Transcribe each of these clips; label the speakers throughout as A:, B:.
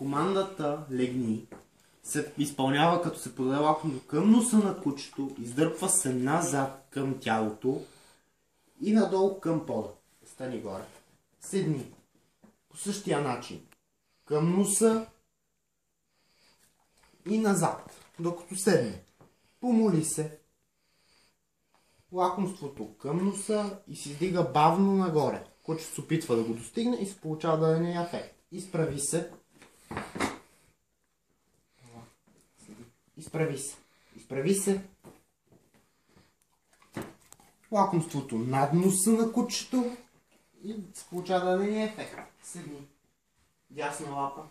A: Командата легни се изпълнява като се подаде лакомото към носа на кучето, издърпва се назад към тялото и надолу към пода. Стани горе. Седни. По същия начин. Към носа и назад. Докато седне. Помоли се. Лакомството към носа и се издига бавно нагоре. Кучето се опитва да го достигне и се получава дадения ефект. Изправи се. Изправи се. Изправи се. Лакомството над носа на кучето и се получава дадения ефект. Седни. Дясна лапа.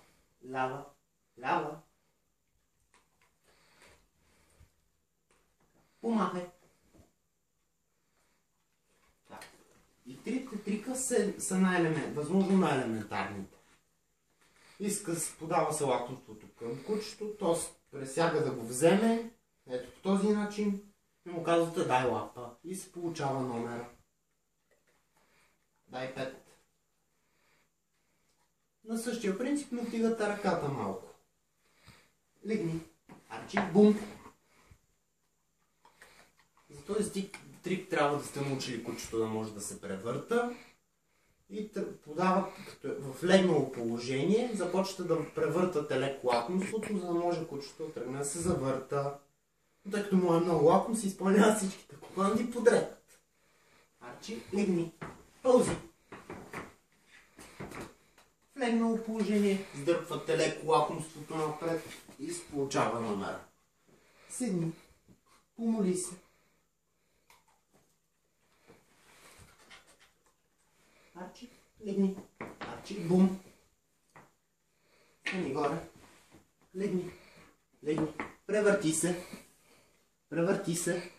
A: Лява. Лява. Помахай. И трите трика са възможно най-елементарните. Подава се лакомството към кучето, то пресяга да го вземе, ето по този начин, и му казвате дай лапа и се получава номера. Дай 5. На същия принцип му вдигате ръката малко. Легни. Арчи, бум. За този трик трябва да сте научили кучето да може да се превърта и подават в легнало положение, започвате да превъртате леко лакомството, за да може кучето да тръгне да се завърта. Но тъй като му е много лаком, се изпълнява всичките команди подред. Арчи, легни. Пълзи. В легнало положение сдърпвате леко лакомството напред и се получава номера. Седни. Помоли се. Арчи, легни. Арчи, бум. Стани горе. Легни. Легни. Превърти се. Превърти се.